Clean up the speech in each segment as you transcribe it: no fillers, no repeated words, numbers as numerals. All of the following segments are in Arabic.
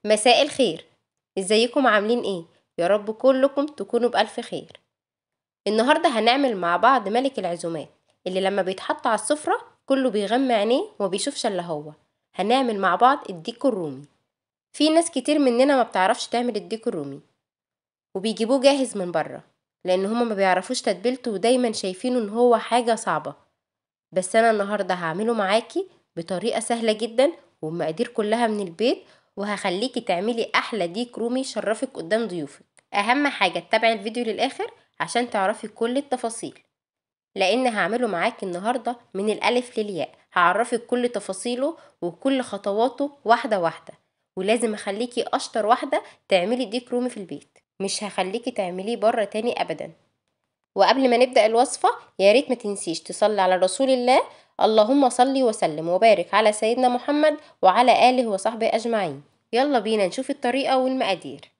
مساء الخير. ازيكم عاملين ايه؟ يا رب كلكم تكونوا بألف خير. النهاردة هنعمل مع بعض ملك العزومات اللي لما بيتحط على السفرة كله بيغمى عينيه وما بيشوفش الا هو. هنعمل مع بعض الديك الرومي. في ناس كتير مننا ما بتعرفش تعمل الديك الرومي وبيجيبوه جاهز من بره، لان هما ما بيعرفوش تتبيلته ودايما شايفينه ان هو حاجة صعبة. بس انا النهاردة هعمله معاكي بطريقة سهلة جدا والمقادير كلها من البيت، وهخليكي تعملي احلى ديك رومي يشرفك قدام ضيوفك. اهم حاجة تتابعي الفيديو للاخر عشان تعرفي كل التفاصيل، لان هعمله معاكي النهاردة من الالف للياء. هعرفك كل تفاصيله وكل خطواته واحدة واحدة، ولازم اخليكي اشطر واحدة تعملي ديك رومي في البيت، مش هخليكي تعمليه بره تاني ابدا. وقبل ما نبدأ الوصفة يا ريت ما تنسيش تصلي على رسول الله. اللهم صلي وسلم وبارك على سيدنا محمد وعلى آله وصحبه أجمعين. يلا بينا نشوف الطريقة والمقادير.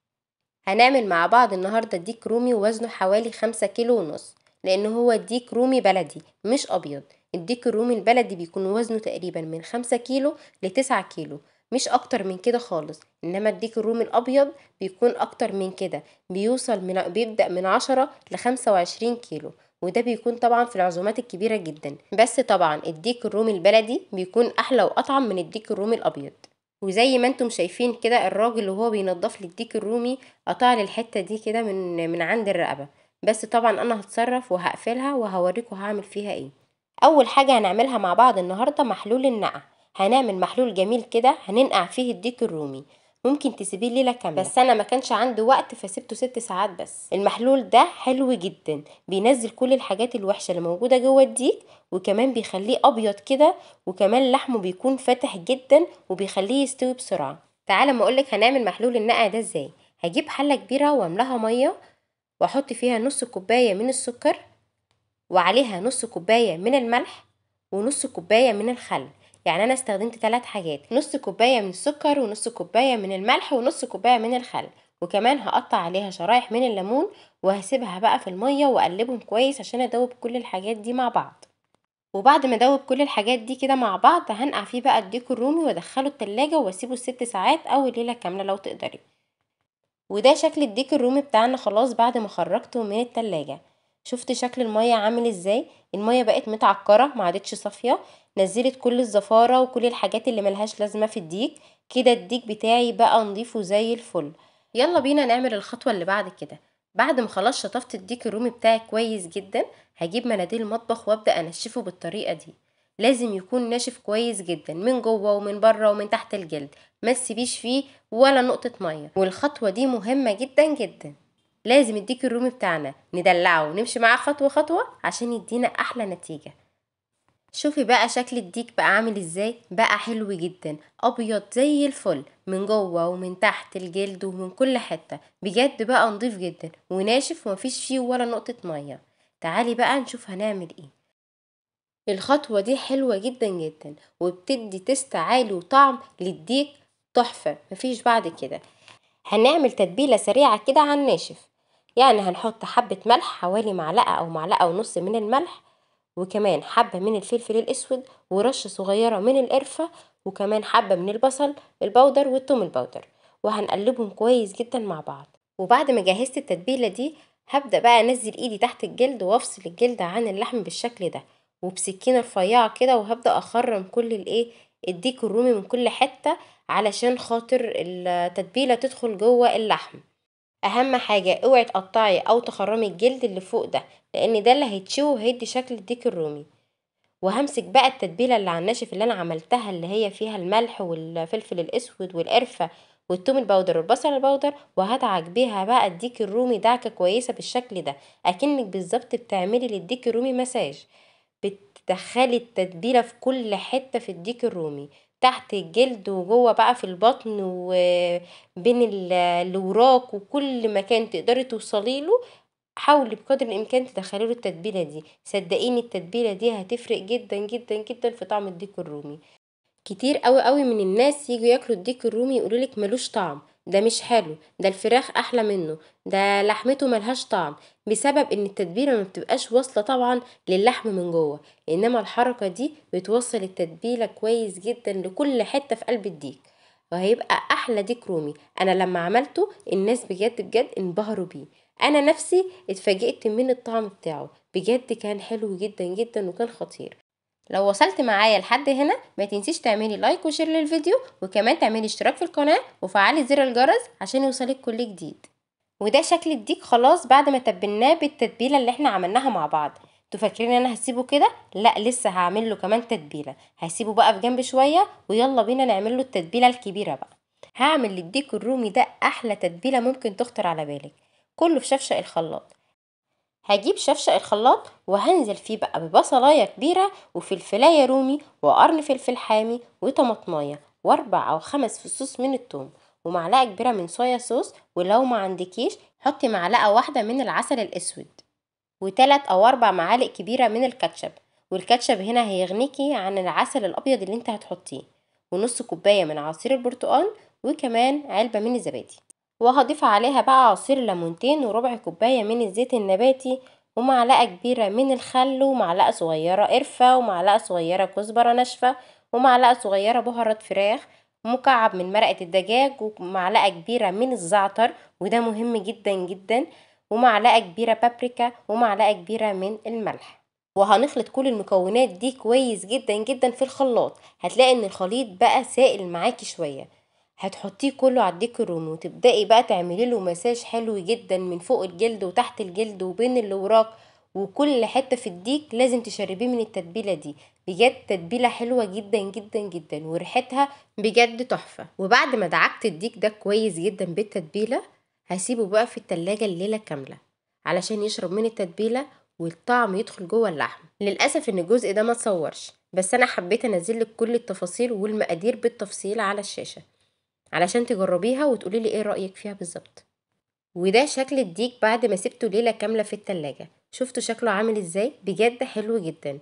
هنعمل مع بعض النهاردة ديك رومي وزنه حوالي 5 كيلو ونص، لأن هو ديك رومي بلدي مش أبيض. الديك الرومي البلدي بيكون وزنه تقريبا من 5 كيلو ل9 كيلو، مش أكتر من كده خالص. إنما الديك الرومي الأبيض بيكون أكتر من كده، بيبدأ من 10 ل25 كيلو، وده بيكون طبعا في العزومات الكبيرة جدا. بس طبعا الديك الرومي البلدي بيكون أحلى وأطعم من الديك الرومي الأبيض. وزي ما انتم شايفين كده الراجل وهو بينضف لي الديك الرومي قطع لي الحته دي كده من عند الرقبه. بس طبعا انا هتصرف وهقفلها وهوريكم هعمل فيها ايه. اول حاجه هنعملها مع بعض النهارده محلول النقع. هنعمل محلول جميل كده هننقع فيه الديك الرومي، ممكن تسيبيه ليله كامله، بس انا ما كانش عندي وقت فسيبته 6 ساعات بس. المحلول ده حلو جدا، بينزل كل الحاجات الوحشه اللي موجوده جوه الديك، وكمان بيخليه ابيض كده، وكمان لحمه بيكون فاتح جدا وبيخليه يستوي بسرعه. تعالى ما اقولك هنعمل محلول النقع ده ازاي. هجيب حله كبيره واملاها ميه، واحط فيها نص كوبايه من السكر، وعليها نص كوبايه من الملح، ونص كوبايه من الخل. يعني انا استخدمت 3 حاجات، نص كوبايه من السكر ونص كوبايه من الملح ونص كوبايه من الخل. وكمان هقطع عليها شرايح من الليمون، وهسيبها بقى في الميه واقلبهم كويس عشان ادوب كل الحاجات دي مع بعض. وبعد ما ادوب كل الحاجات دي كده مع بعض هنقع فيه بقى الديك الرومي وادخله التلاجة واسيبه 6 ساعات او ليله كامله لو تقدري. وده شكل الديك الرومي بتاعنا خلاص بعد ما خرجته من التلاجة. شفت شكل المية عامل ازاي؟ المية بقت متعكرة ما عادتش صافية، نزلت كل الزفارة وكل الحاجات اللي ملهاش لازمة في الديك. كده الديك بتاعي بقى نضيف وزي الفل. يلا بينا نعمل الخطوة اللي بعد كده. بعد ما خلاص شطفت الديك الرومي بتاعي كويس جدا، هجيب مناديل المطبخ وابدأ انشفه بالطريقة دي. لازم يكون ناشف كويس جدا من جوه ومن بره ومن تحت الجلد، ما تسيبيش فيه ولا نقطة مية. والخطوة دي مهمة جدا جدا، لازم الديك الرومي بتاعنا ندلعه ونمشي معاه خطوة خطوة عشان يدينا احلى نتيجة. شوفي بقى شكل الديك بقى عامل ازاي، بقى حلو جدا، ابيض زي الفل من جوه ومن تحت الجلد ومن كل حتة، بجد بقى نضيف جدا وناشف ومفيش فيه ولا نقطة مية. تعالي بقى نشوف هنعمل ايه. الخطوة دي حلوة جدا جدا وبتدي تست عالي وطعم للديك تحفة، مفيش بعد كده. هنعمل تتبيلة سريعة كده على الناشف. يعني هنحط حبة ملح، حوالي معلقة او معلقة ونص من الملح، وكمان حبة من الفلفل الاسود، ورشة صغيرة من القرفة، وكمان حبة من البصل البودر والثوم البودر، وهنقلبهم كويس جدا مع بعض. وبعد ما جهزت التتبيلة دي هبدأ بقى انزل ايدي تحت الجلد وافصل الجلد عن اللحم بالشكل ده، وبسكينة رفيعة كده، وهبدأ اخرم كل الديك الرومي من كل حتة علشان خاطر التتبيلة تدخل جوه اللحم. اهم حاجة اوعي تقطعي او تخرمي الجلد اللي فوق ده، لان ده اللي هيتشوي وهيدي شكل الديك الرومي. وهمسك بقى التتبيلة اللي على الناشف اللي انا عملتها، اللي هي فيها الملح والفلفل الاسود والقرفة والثوم البودر والبصل البودر، وهدعك بيها بقى الديك الرومي دعكة كويسة بالشكل ده، اكنك بالظبط بتعملي للديك الرومي مساج. بتدخلي التتبيلة في كل حتة في الديك الرومي، تحت الجلد وجوه بقى في البطن وبين الوراك وكل مكان تقدري توصلي له. حاولي بقدر الامكان تدخلي له التتبيله دي، صدقيني التتبيله دي هتفرق جدا جدا جدا في طعم الديك الرومي. كتير قوي قوي من الناس يجوا ياكلوا الديك الرومي يقولولك ملوش طعم، ده مش حلو، ده الفراخ احلى منه، ده لحمته ملهاش طعم، بسبب ان التتبيله ما بتبقاش واصله طبعا للحم من جوه. انما الحركه دي بتوصل التتبيله كويس جدا لكل حته في قلب الديك. وهيبقى احلى ديك رومي. انا لما عملته الناس بجد بجد انبهروا بيه، انا نفسي اتفاجئت من الطعم بتاعه، بجد كان حلو جدا جدا وكان خطير. لو وصلت معايا لحد هنا ما تنسيش تعملي لايك وشير للفيديو، وكمان تعملي اشتراك في القناة وفعلي زر الجرس عشان يوصلك كل جديد. وده شكل الديك خلاص بعد ما تبلناه بالتتبيله اللي احنا عملناها مع بعض. انتوا فاكرين ان انا هسيبه كده؟ لا، لسه هعمل له كمان تتبيله. هسيبه بقى في جنب شويه ويلا بينا نعمل له التتبيله الكبيره بقى. هعمل للديك الرومي ده احلى تتبيله ممكن تخطر على بالك، كله في شفشق الخلاط. هجيب شفشق الخلاط وهنزل فيه بقى ببصلايه كبيره وفلفلايه رومي وقرن فلفل حامي وطماطمايه واربع او خمس فصوص من الثوم ومعلقه كبيره من صويا صوص، ولو ما عندكيش حطي معلقه واحده من العسل الاسود وتلات او 4 معالق كبيره من الكاتشب. والكاتشب هنا هيغنيكي عن العسل الابيض اللي انت هتحطيه، ونص كوبايه من عصير البرتقال، وكمان علبه من الزبادي. وهضيف عليها بقى عصير ليمونتين وربع كوبايه من الزيت النباتي ومعلقه كبيره من الخل ومعلقه صغيره قرفه ومعلقه صغيره كزبره ناشفه ومعلقه صغيره بهارات فراخ ومكعب من مرقه الدجاج ومعلقه كبيره من الزعتر، وده مهم جدا جدا، ومعلقه كبيره بابريكا ومعلقه كبيره من الملح. وهنخلط كل المكونات دي كويس جدا جدا في الخلاط. هتلاقي ان الخليط بقى سائل معاكي شويه، هتحطيه كله على الديك الرومي وتبدأي بقى تعملي له مساج حلو جدا من فوق الجلد وتحت الجلد وبين الوراق وكل حتة في الديك. لازم تشربيه من التتبيلة دي، بجد تتبيلة حلوة جدا جدا جدا وريحتها بجد تحفة. وبعد ما دعكت الديك ده كويس جدا بالتتبيلة هسيبه بقى في التلاجة الليلة كاملة علشان يشرب من التتبيلة والطعم يدخل جوه اللحم. للأسف ان الجزء ده ما تصورش، بس انا حبيت انزلك كل التفاصيل والمقادير بالتفصيل على الشاشة علشان تجربيها وتقوليلي ايه رأيك فيها بالظبط. وده شكل الديك بعد ما سبته ليلة كاملة في التلاجة. شفتوا شكله عامل ازاي؟ بجد حلو جدا،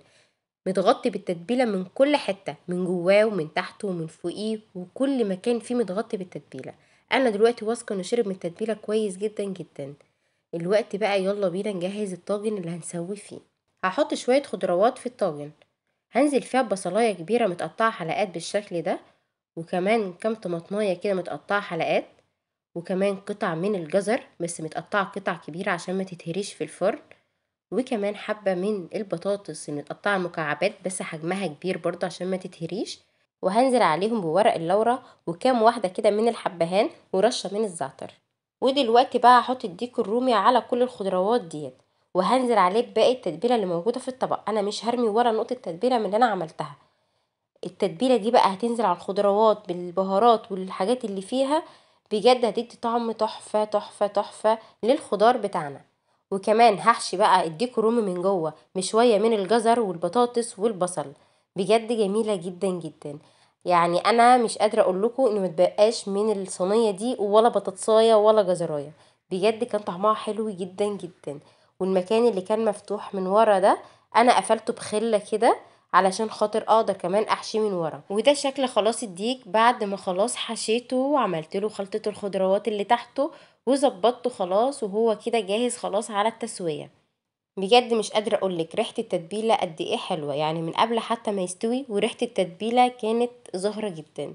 متغطي بالتتبيلة من كل حتة، من جواه ومن تحته ومن فوقيه وكل مكان فيه متغطي بالتتبيلة. انا دلوقتي واثقة انه شرب من التتبيلة كويس جدا جدا. الوقت بقى يلا بينا نجهز الطاجن اللي هنسويه فيه. هحط شوية خضروات في الطاجن، هنزل فيها بصلاية كبيرة متقطعة حلقات بالشكل ده، وكمان كام طماطمايه كده متقطعه حلقات، وكمان قطع من الجزر بس متقطعه قطع كبيره عشان ما تتهريش في الفرن، وكمان حبه من البطاطس متقطعه مكعبات بس حجمها كبير برضه عشان ما تتهريش، وهنزل عليهم بورق اللورة وكام واحده كده من الحبهان ورشه من الزعتر. ودلوقتي بقى هحط الديك الرومي على كل الخضروات ديت وهنزل عليه بباقي التتبيله اللي موجوده في الطبق. انا مش هرمي ولا نقطه تتبيله من اللي انا عملتها. التتبيله دي بقى هتنزل على الخضروات بالبهارات والحاجات اللي فيها، بجد هتدي طعم تحفه تحفه تحفه للخضار بتاعنا. وكمان هحشي بقى الديك رومي من جوه بشويه من الجزر والبطاطس والبصل، بجد جميله جدا جدا. يعني انا مش قادره اقول لكم ان متبقاش من الصينيه دي ولا بطاطسايه ولا جزرايه، بجد كان طعمها حلو جدا جدا. والمكان اللي كان مفتوح من ورا ده انا قفلته بخله كده علشان خاطر اقدر كمان احشيه من ورا. وده شكل خلاص الديك بعد ما خلاص حشيته وعملت له خلطة الخضروات اللي تحته وظبطته خلاص، وهو كده جاهز خلاص على التسوية. بجد مش قادرة اقولك ريحة التتبيلة قد ايه حلوة، يعني من قبل حتى ما يستوي وريحة التتبيلة كانت ظاهرة جدا.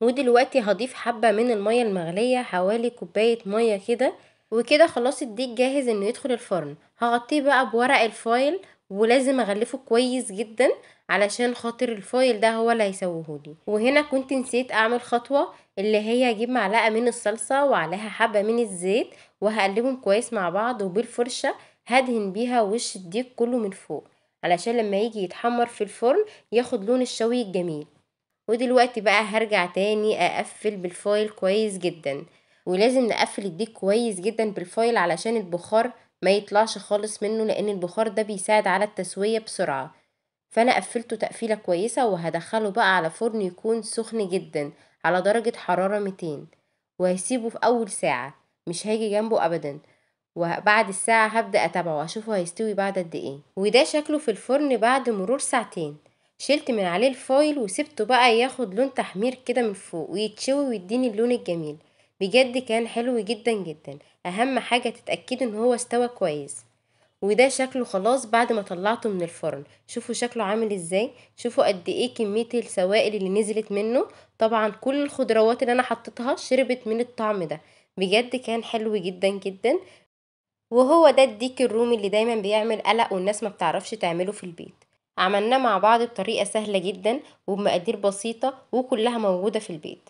ودلوقتي هضيف حبة من المية المغلية، حوالي كوباية مية كده، وكده خلاص الديك جاهز انه يدخل الفرن. هغطيه بقى بورق الفويل ولازم اغلفه كويس جدا علشان خاطر الفويل ده هو اللي هيسويهولي. وهنا كنت نسيت اعمل خطوة اللي هي اجيب معلقة من الصلصة وعليها حبة من الزيت وهقلبهم كويس مع بعض، وبالفرشة هدهن بيها وش الديك كله من فوق علشان لما يجي يتحمر في الفرن ياخد لون الشوي الجميل. ودلوقتي بقى هرجع تاني اقفل بالفويل كويس جدا، ولازم نقفل الديك كويس جدا بالفويل علشان البخار ما يطلعش خالص منه، لان البخار ده بيساعد على التسوية بسرعة. فانا قفلته تقفيلة كويسة وهدخله بقى على فرن يكون سخن جدا على درجة حرارة 200، وهيسيبه في اول ساعة، مش هاجي جنبه ابدا. وبعد الساعة هبدأ اتابعه واشوفه هيستوي بعد قد ايه. وده شكله في الفرن بعد مرور ساعتين. شلت من عليه الفويل وسبته بقى ياخد لون تحمير كده من فوق ويتشوي ويديني اللون الجميل. بجد كان حلو جدا جدا. اهم حاجة تتأكدوا ان هو استوى كويس. وده شكله خلاص بعد ما طلعته من الفرن. شوفوا شكله عامل ازاي، شوفوا قد ايه كمية السوائل اللي نزلت منه. طبعا كل الخضروات اللي انا حطيتها شربت من الطعم ده، بجد كان حلو جدا جدا. وهو ده الديك الرومي اللي دايما بيعمل قلق والناس ما بتعرفش تعمله في البيت. عملناه مع بعض بطريقة سهلة جدا وبمقادير بسيطة وكلها موجودة في البيت.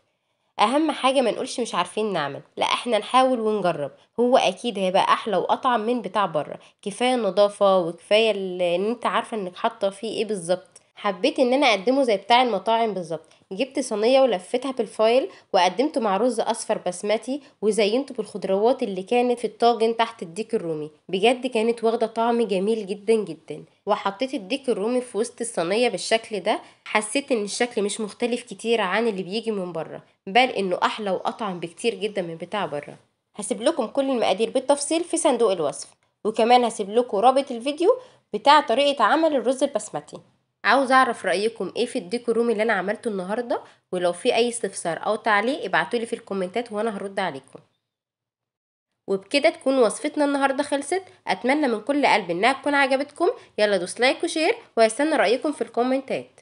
اهم حاجة ما نقولش مش عارفين نعمل، لا احنا نحاول ونجرب، هو اكيد هيبقى احلى واطعم من بتاع بره. كفاية النظافة وكفاية ان انت عارفة انك حاطة فيه ايه بالظبط. حبيت ان انا اقدمه زي بتاع المطاعم بالظبط. جبت صينية ولفتها بالفايل وقدمته مع رز اصفر بسمتي وزينته بالخضروات اللي كانت في الطاجن تحت الديك الرومي. بجد كانت واخدة طعم جميل جدا جدا. وحطيت الديك الرومي في وسط الصينية بالشكل ده. حسيت ان الشكل مش مختلف كتير عن اللي بيجي من بره، بل انه احلى واطعم بكتير جدا من بتاع بره. هسيب لكم كل المقادير بالتفصيل في صندوق الوصف، وكمان هسيب لكم رابط الفيديو بتاع طريقة عمل الرز البسمتي. عاوز اعرف رأيكم ايه في الديك الرومي اللي انا عملته النهاردة، ولو في اي استفسار او تعليق ابعتولي في الكومنتات وانا هرد عليكم. وبكده تكون وصفتنا النهاردة خلصت. اتمنى من كل قلب انها تكون عجبتكم. يلا دوس لايك وشير وهستنى رأيكم في الكومنتات.